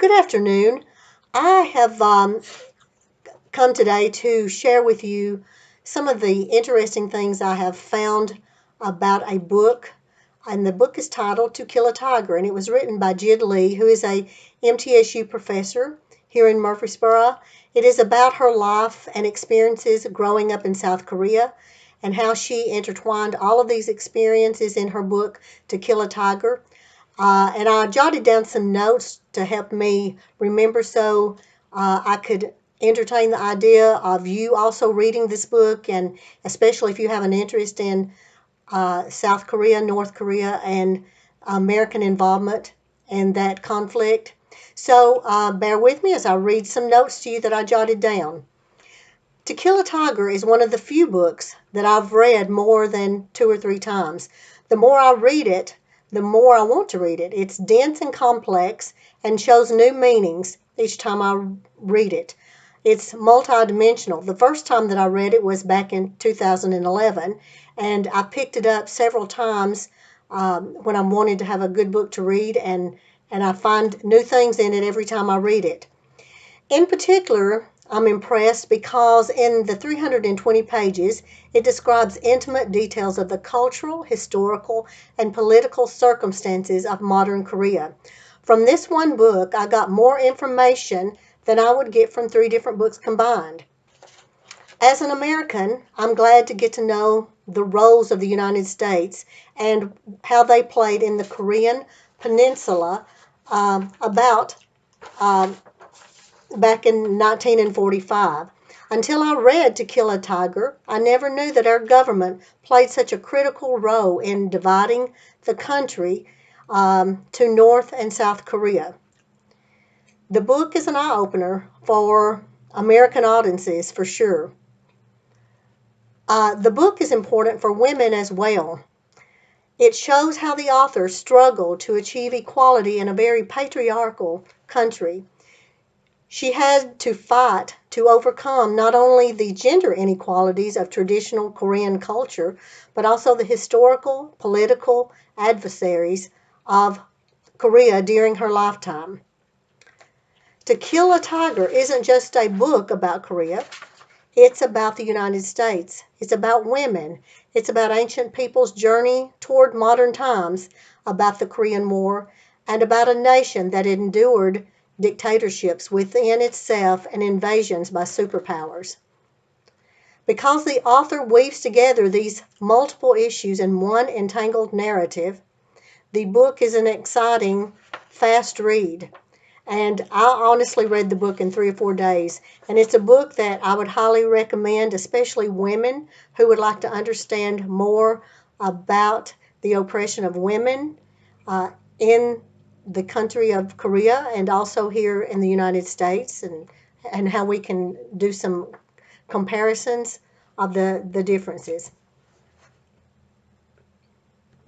Good afternoon. I have come today to share with you some of the interesting things I have found about a book. And the book is titled To Kill a Tiger, and it was written by Jid Lee, who is a MTSU professor here in Murfreesboro. It is about her life and experiences growing up in South Korea and how she intertwined all of these experiences in her book To Kill a Tiger. And I jotted down some notes to help me remember so I could entertain the idea of you also reading this book, and especially if you have an interest in South Korea, North Korea, and American involvement in that conflict. So bear with me as I read some notes to you that I jotted down. To Kill a Tiger is one of the few books that I've read more than 2 or 3 times. The more I read it, the more I want to read it. It's dense and complex and shows new meanings each time I read it. It's multidimensional. The first time that I read it was back in 2011, and I picked it up several times when I wanted to have a good book to read, and I find new things in it every time I read it. In particular, I'm impressed because in the 320 pages, it describes intimate details of the cultural, historical, and political circumstances of modern Korea. From this one book, I got more information than I would get from 3 different books combined. As an American, I'm glad to get to know the roles of the United States and how they played in the Korean Peninsula about um, back in 1945. Until I read To Kill a Tiger, I never knew that our government played such a critical role in dividing the country to North and South Korea. The book is an eye-opener for American audiences for sure. The book is important for women as well. It shows how the author struggled to achieve equality in a very patriarchal country. She had to fight to overcome not only the gender inequalities of traditional Korean culture, but also the historical, political adversaries of Korea during her lifetime. To Kill a Tiger isn't just a book about Korea, it's about the United States. It's about women. It's about ancient people's journey toward modern times, about the Korean War, and about a nation that endured dictatorships within itself and invasions by superpowers. Because the author weaves together these multiple issues in one entangled narrative, the book is an exciting, fast read. And I honestly read the book in 3 or 4 days. And it's a book that I would highly recommend, especially women who would like to understand more about the oppression of women in the country of Korea and also here in the United States, and how we can do some comparisons of the differences.